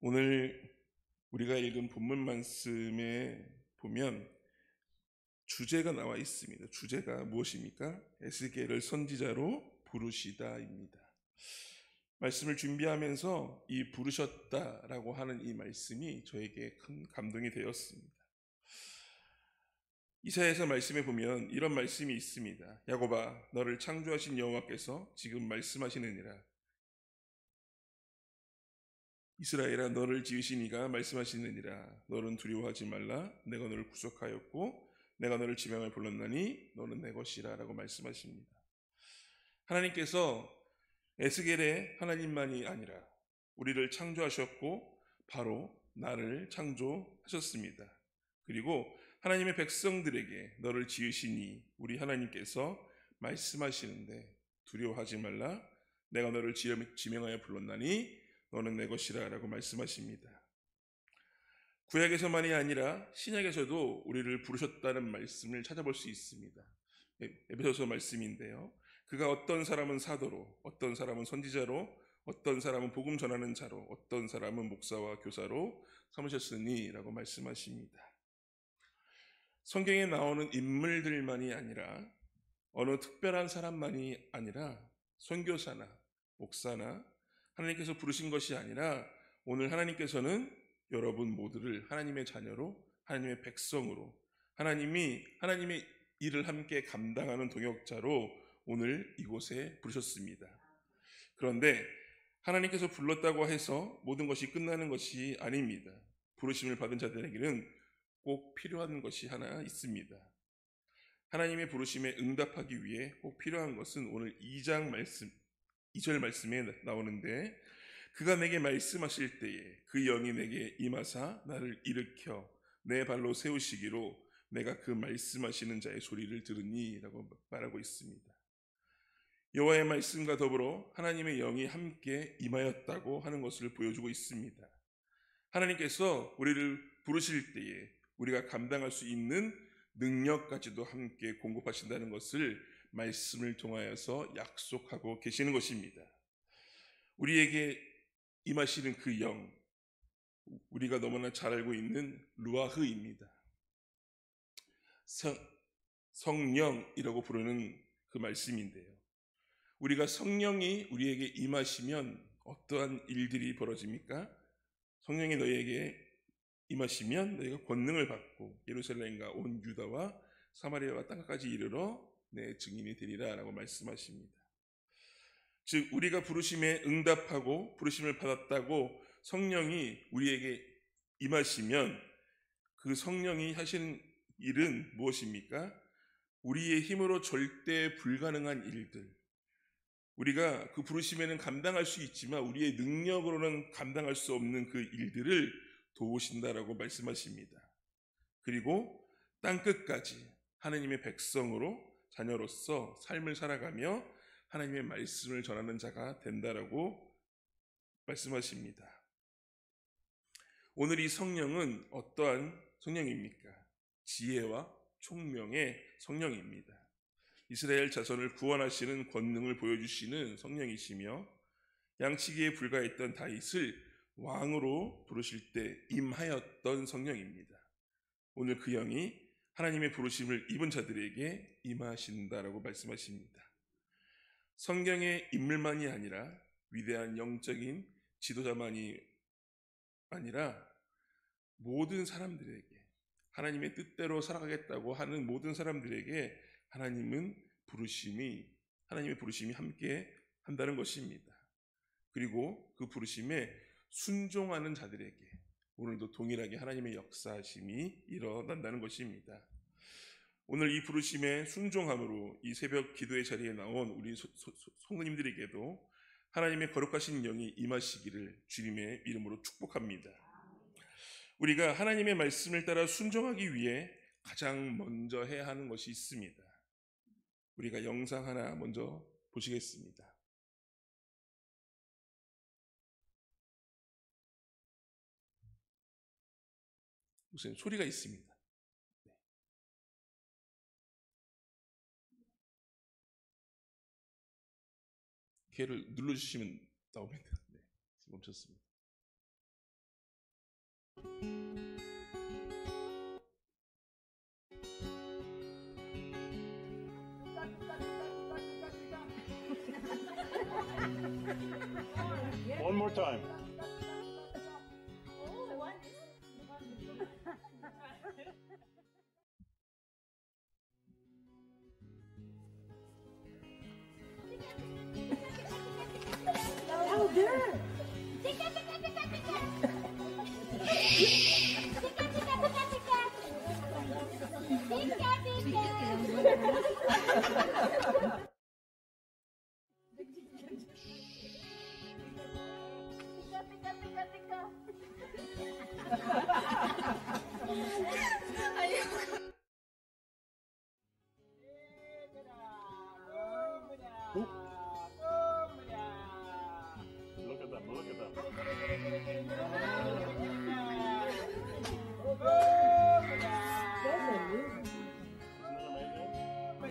오늘 우리가 읽은 본문 말씀에 보면 주제가 나와 있습니다. 주제가 무엇입니까? 에스겔을 선지자로 부르시다입니다. 말씀을 준비하면서 이 부르셨다라고 하는 이 말씀이 저에게 큰 감동이 되었습니다. 이사야서 말씀에 보면 이런 말씀이 있습니다. 야곱아, 너를 창조하신 여호와께서 지금 말씀하시느니라. 이스라엘아, 너를 지으신 이가 말씀하시느니라. 너는 두려워하지 말라. 내가 너를 구속하였고 내가 너를 지명하여 불렀나니 너는 내 것이라 라고 말씀하십니다. 하나님께서 에스겔의 하나님만이 아니라 우리를 창조하셨고 바로 나를 창조하셨습니다. 그리고 하나님의 백성들에게 너를 지으시니 우리 하나님께서 말씀하시는데 두려워하지 말라. 내가 너를 지명하여 불렀나니 너는 내 것이라 라고 말씀하십니다. 구약에서만이 아니라 신약에서도 우리를 부르셨다는 말씀을 찾아볼 수 있습니다. 에베소서 말씀인데요. 그가 어떤 사람은 사도로, 어떤 사람은 선지자로, 어떤 사람은 복음 전하는 자로, 어떤 사람은 목사와 교사로 삼으셨으니 라고 말씀하십니다. 성경에 나오는 인물들만이 아니라 어느 특별한 사람만이 아니라 선교사나 목사나 하나님께서 부르신 것이 아니라 오늘 하나님께서는 여러분 모두를 하나님의 자녀로, 하나님의 백성으로, 하나님의 일을 함께 감당하는 동역자로 오늘 이곳에 부르셨습니다. 그런데 하나님께서 불렀다고 해서 모든 것이 끝나는 것이 아닙니다. 부르심을 받은 자들에게는 꼭 필요한 것이 하나 있습니다. 하나님의 부르심에 응답하기 위해 꼭 필요한 것은 오늘 2절 말씀에 나오는데, 그가 내게 말씀하실 때에 그 영이 내게 임하사 나를 일으켜 내 발로 세우시기로 내가 그 말씀하시는 자의 소리를 들으니 라고 말하고 있습니다. 여호와의 말씀과 더불어 하나님의 영이 함께 임하였다고 하는 것을 보여주고 있습니다. 하나님께서 우리를 부르실 때에 우리가 감당할 수 있는 능력까지도 함께 공급하신다는 것을 말씀을 통하여서 약속하고 계시는 것입니다. 우리에게 임하시는 그 영, 우리가 너무나 잘 알고 있는 루아흐입니다. 성령이라고 부르는 그 말씀인데요. 우리가 성령이 우리에게 임하시면 어떠한 일들이 벌어집니까? 성령이 너희에게 임하시면 너희가 권능을 받고 예루살렘과 온 유다와 사마리아와 땅까지 이르러 내 증인이 되리라 라고 말씀하십니다. 즉 우리가 부르심에 응답하고 부르심을 받았다고 성령이 우리에게 임하시면 그 성령이 하시는 일은 무엇입니까? 우리의 힘으로 절대 불가능한 일들, 우리가 그 부르심에는 감당할 수 있지만 우리의 능력으로는 감당할 수 없는 그 일들을 도우신다라고 말씀하십니다. 그리고 땅끝까지 하나님의 백성으로 자녀로서 삶을 살아가며 하나님의 말씀을 전하는 자가 된다라고 말씀하십니다. 오늘 이 성령은 어떠한 성령입니까? 지혜와 총명의 성령입니다. 이스라엘 자손을 구원하시는 권능을 보여주시는 성령이시며 양치기에 불과했던 다윗을 왕으로 부르실 때 임하였던 성령입니다. 오늘 그 영이 하나님의 부르심을 입은 자들에게 임하신다라고 말씀하십니다. 성경의 인물만이 아니라 위대한 영적인 지도자만이 아니라 모든 사람들에게 하나님의 뜻대로 살아가겠다고 하는 모든 사람들에게 하나님의 부르심이 함께 한다는 것입니다. 그리고 그 부르심에 순종하는 자들에게 오늘도 동일하게 하나님의 역사하심이 일어난다는 것입니다. 오늘 이 부르심에 순종함으로 이 새벽 기도의 자리에 나온 우리 성도님들에게도 하나님의 거룩하신 영이 임하시기를 주님의 이름으로 축복합니다. 우리가 하나님의 말씀을 따라 순종하기 위해 가장 먼저 해야 하는 것이 있습니다. 우리가 영상 하나 먼저 보시겠습니다. 무슨 소리가 있습니다. 걔를 눌러주시면 나옵니다. 네, 멈췄습니다. One more time. Oh, good. Look at them. Look at them. Isn't that amazing?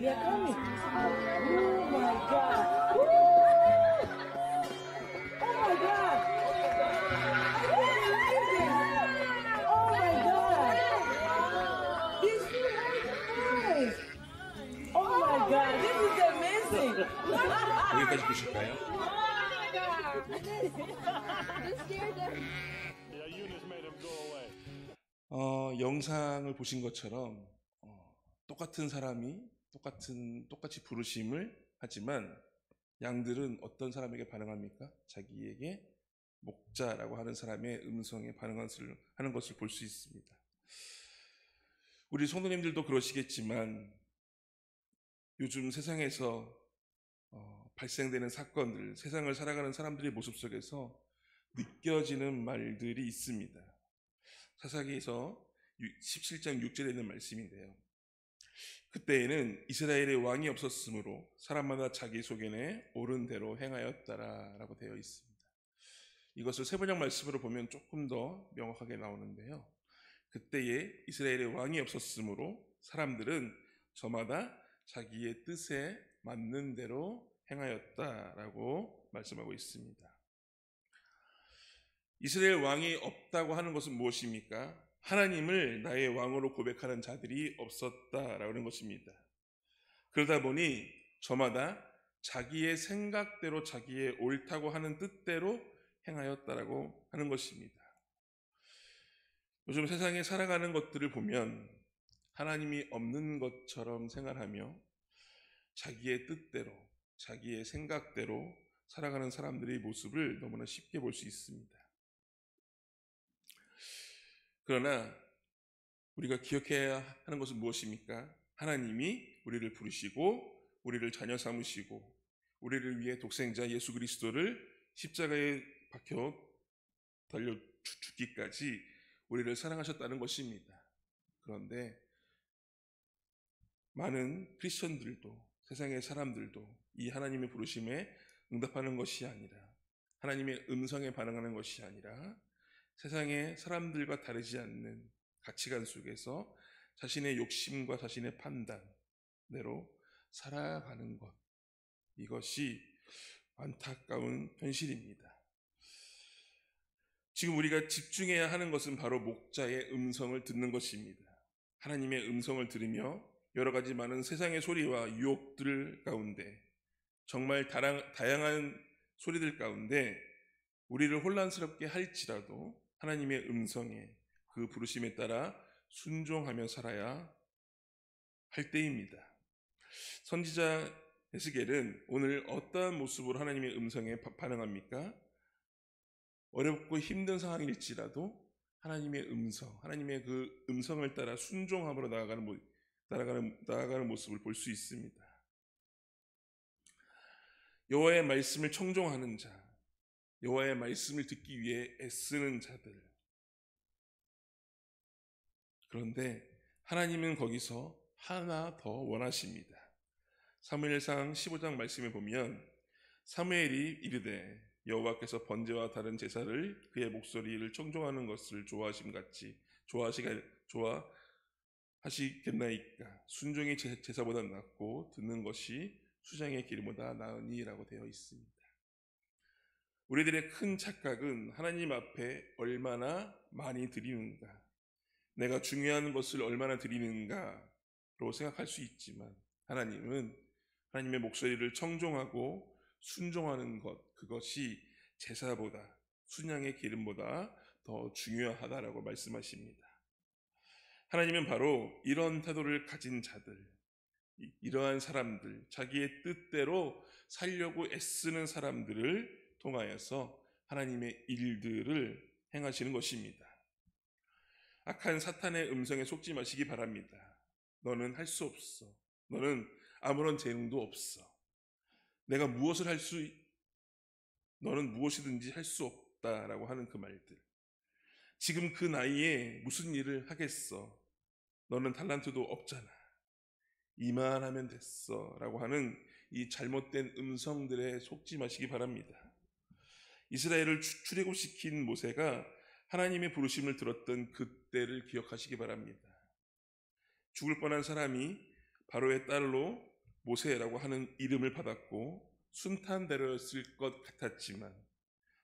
They're coming. Oh my God. Woo! Oh my God. Oh my God. These two nice. Oh my God. This is amazing. 여기까지 보실까요? Yeah, Eunice made him go away. 영상을 보신 것처럼 똑같은 사람이 똑같이 부르심을 하지만 양들은 어떤 사람에게 반응합니까? 자기에게 목자라고 하는 사람의 음성에 하는 것을 볼 수 있습니다. 우리 성도님들도 그러시겠지만 요즘 세상에서 발생되는 사건들, 세상을 살아가는 사람들의 모습 속에서 느껴지는 말들이 있습니다. 사사기에서 17장 6절에 있는 말씀인데요. 그때에는 이스라엘의 왕이 없었으므로 사람마다 자기 소견에 옳은 대로 행하였더라 라고 되어 있습니다. 이것을 세번역 말씀으로 보면 조금 더 명확하게 나오는데요. 그때에 이스라엘의 왕이 없었으므로 사람들은 저마다 자기의 뜻에 맞는 대로 행하였다라고 말씀하고 있습니다. 이스라엘 왕이 없다고 하는 것은 무엇입니까? 하나님을 나의 왕으로 고백하는 자들이 없었다라고 하는 것입니다. 그러다 보니 저마다 자기의 생각대로 자기의 옳다고 하는 뜻대로 행하였다라고 하는 것입니다. 요즘 세상에 살아가는 것들을 보면 하나님이 없는 것처럼 생각하며 자기의 뜻대로 자기의 생각대로 살아가는 사람들의 모습을 너무나 쉽게 볼 수 있습니다. 그러나 우리가 기억해야 하는 것은 무엇입니까? 하나님이 우리를 부르시고 우리를 자녀 삼으시고 우리를 위해 독생자 예수 그리스도를 십자가에 박혀 달려 죽기까지 우리를 사랑하셨다는 것입니다. 그런데 많은 크리스천들도 세상의 사람들도 이 하나님의 부르심에 응답하는 것이 아니라 하나님의 음성에 반응하는 것이 아니라 세상의 사람들과 다르지 않는 가치관 속에서 자신의 욕심과 자신의 판단대로 살아가는 것, 이것이 안타까운 현실입니다. 지금 우리가 집중해야 하는 것은 바로 목자의 음성을 듣는 것입니다. 하나님의 음성을 들으며 여러 가지 많은 세상의 소리와 유혹들 가운데 정말 다양한 소리들 가운데 우리를 혼란스럽게 할지라도 하나님의 음성에 그 부르심에 따라 순종하며 살아야 할 때입니다. 선지자 에스겔은 오늘 어떠한 모습으로 하나님의 음성에 반응합니까? 어렵고 힘든 상황일지라도 하나님의 음성, 하나님의 그 음성을 따라 순종함으로 나아가는 모습을 볼 수 있습니다. 여호와의 말씀을 청종하는 자, 여호와의 말씀을 듣기 위해 애쓰는 자들. 그런데 하나님은 거기서 하나 더 원하십니다. 사무엘상 15장 말씀에 보면 사무엘이 이르되 여호와께서 번제와 다른 제사를 그의 목소리를 청종하는 것을 좋아하심같이 좋아하시겠나이까. 순종이 제사보다 낫고 듣는 것이 수장의 기름보다 나으니라고 되어 있습니다. 우리들의 큰 착각은 하나님 앞에 얼마나 많이 드리는가, 내가 중요한 것을 얼마나 드리는가로 생각할 수 있지만, 하나님은 하나님의 목소리를 청종하고 순종하는 것, 그것이 제사보다, 순양의 기름보다 더 중요하다라고 말씀하십니다. 하나님은 바로 이런 태도를 가진 자들, 이러한 사람들, 자기의 뜻대로 살려고 애쓰는 사람들을 통하여서 하나님의 일들을 행하시는 것입니다. 악한 사탄의 음성에 속지 마시기 바랍니다. 너는 할 수 없어. 너는 아무런 재능도 없어. 너는 무엇이든지 할 수 없다라고 하는 그 말들. 지금 그 나이에 무슨 일을 하겠어? 너는 탈란트도 없잖아. 이만하면 됐어 라고 하는 이 잘못된 음성들에 속지 마시기 바랍니다. 이스라엘을 출애굽시킨 모세가 하나님의 부르심을 들었던 그때를 기억하시기 바랍니다. 죽을 뻔한 사람이 바로의 딸로 모세라고 하는 이름을 받았고 순탄대로였을 것 같았지만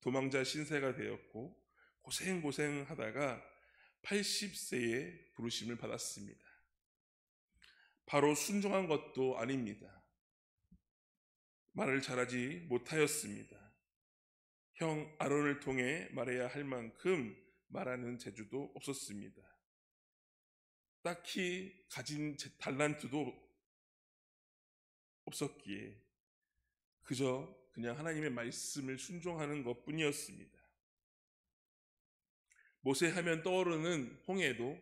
도망자 신세가 되었고 고생하다가 80세에 부르심을 받았습니다. 바로 순종한 것도 아닙니다. 말을 잘하지 못하였습니다. 형 아론을 통해 말해야 할 만큼 말하는 재주도 없었습니다. 딱히 가진 달란트도 없었기에 그냥 하나님의 말씀을 순종하는 것뿐이었습니다. 모세 하면 떠오르는 홍해도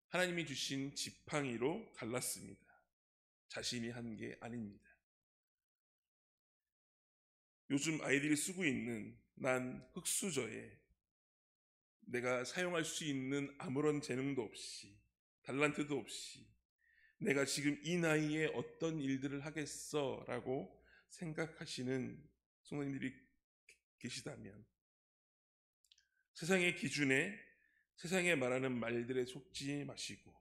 하나님이 주신 지팡이로 갈랐습니다. 자신이 한 게 아닙니다. 요즘 아이들이 쓰고 있는 난 흙수저에 내가 사용할 수 있는 아무런 재능도 없이 달란트도 없이 내가 지금 이 나이에 어떤 일들을 하겠어 라고 생각하시는 성도님들이 계시다면 세상의 기준에 세상에 말하는 말들에 속지 마시고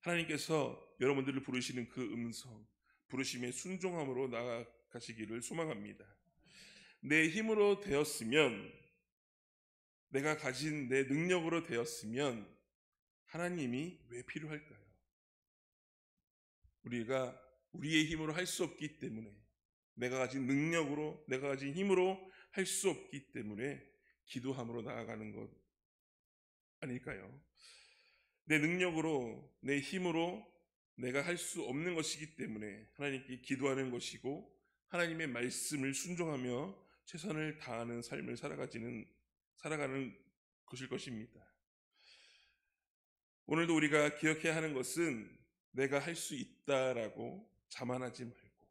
하나님께서 여러분들을 부르시는 그 음성, 부르심의 순종함으로 나아가시기를 소망합니다. 내 힘으로 되었으면, 내가 가진 내 능력으로 되었으면 하나님이 왜 필요할까요? 우리가 우리의 힘으로 할 수 없기 때문에, 내가 가진 능력으로, 내가 가진 힘으로 할 수 없기 때문에 기도함으로 나아가는 것 아닐까요? 내 능력으로, 내 힘으로 내가 할 수 없는 것이기 때문에 하나님께 기도하는 것이고 하나님의 말씀을 순종하며 최선을 다하는 삶을 살아가는 것일 것입니다. 오늘도 우리가 기억해야 하는 것은 내가 할 수 있다라고 자만하지 말고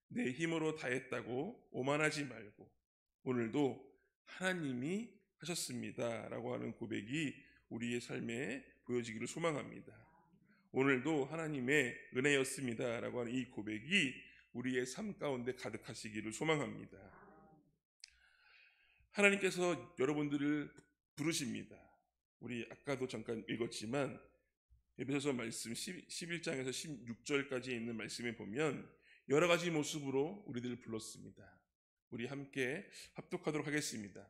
내 힘으로 다 했다고 오만하지 말고 오늘도 하나님이 하셨습니다 라고 하는 고백이 우리의 삶에 보여지기를 소망합니다. 오늘도 하나님의 은혜였습니다 라고 하는 이 고백이 우리의 삶 가운데 가득하시기를 소망합니다. 하나님께서 여러분들을 부르십니다. 우리 아까도 잠깐 읽었지만 에베소서 말씀 11장에서 16절까지 있는 말씀에 보면 여러 가지 모습으로 우리들을 불렀습니다. 우리 함께 합독하도록 하겠습니다.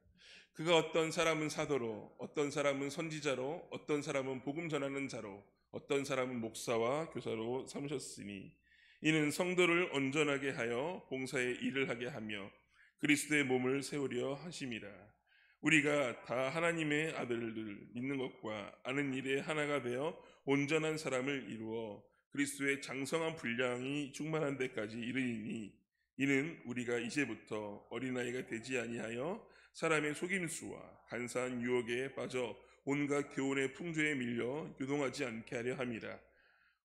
그가 어떤 사람은 사도로, 어떤 사람은 선지자로, 어떤 사람은 복음 전하는 자로, 어떤 사람은 목사와 교사로 삼으셨으니 이는 성도를 온전하게 하여 봉사의 일을 하게 하며 그리스도의 몸을 세우려 하심이라. 우리가 다 하나님의 아들을 믿는 것과 아는 일에 하나가 되어 온전한 사람을 이루어 그리스도의 장성한 분량이 충만한 데까지 이르니 이는 우리가 이제부터 어린아이가 되지 아니하여 사람의 속임수와 간사한 유혹에 빠져 온갖 교훈의 풍조에 밀려 유동하지 않게 하려 함이라.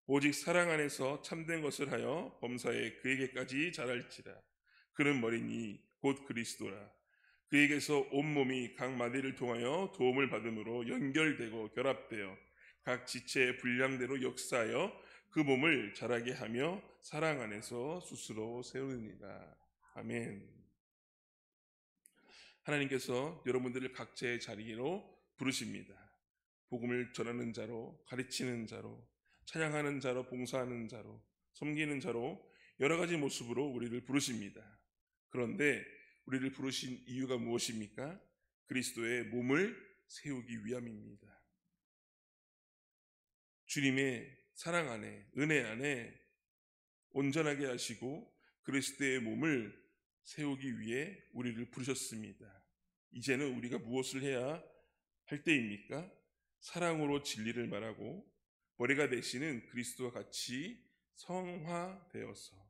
오직 사랑 안에서 참된 것을 하여 범사에 그에게까지 자랄지라. 그는 머리니 곧 그리스도라. 그에게서 온몸이 각 마디를 통하여 도움을 받음으로 연결되고 결합되어 각 지체의 분량대로 역사하여 그 몸을 자라게 하며 사랑 안에서 스스로 세우느니라. 아멘. 하나님께서 여러분들을 각자의 자리로 부르십니다. 복음을 전하는 자로, 가르치는 자로, 찬양하는 자로, 봉사하는 자로, 섬기는 자로 여러 가지 모습으로 우리를 부르십니다. 그런데 우리를 부르신 이유가 무엇입니까? 그리스도의 몸을 세우기 위함입니다. 주님의 사랑 안에, 은혜 안에 온전하게 하시고 그리스도의 몸을 세우기 위해 우리를 부르셨습니다. 이제는 우리가 무엇을 해야 할 때입니까? 사랑으로 진리를 말하고 머리가 되시는 그리스도와 같이 성화되어서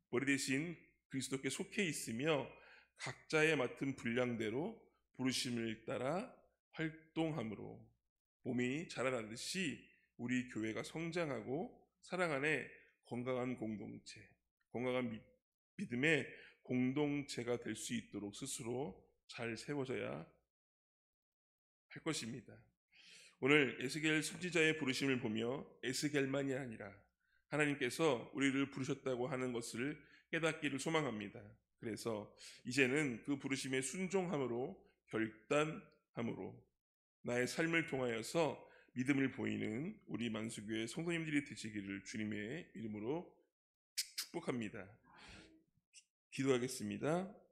머리 대신 그리스도께 속해 있으며 각자의 맡은 분량대로 부르심을 따라 활동함으로 몸이 자라나듯이 우리 교회가 성장하고 사랑 안에 건강한 공동체, 건강한 믿음의 공동체가 될 수 있도록 스스로 잘 세워져야 할 것입니다. 오늘 에스겔 선지자의 부르심을 보며 에스겔만이 아니라 하나님께서 우리를 부르셨다고 하는 것을 깨닫기를 소망합니다. 그래서 이제는 그 부르심에 순종함으로 결단함으로 나의 삶을 통하여서 믿음을 보이는 우리 만수교회 성도님들이 되시기를 주님의 이름으로 축복합니다. 기도하겠습니다.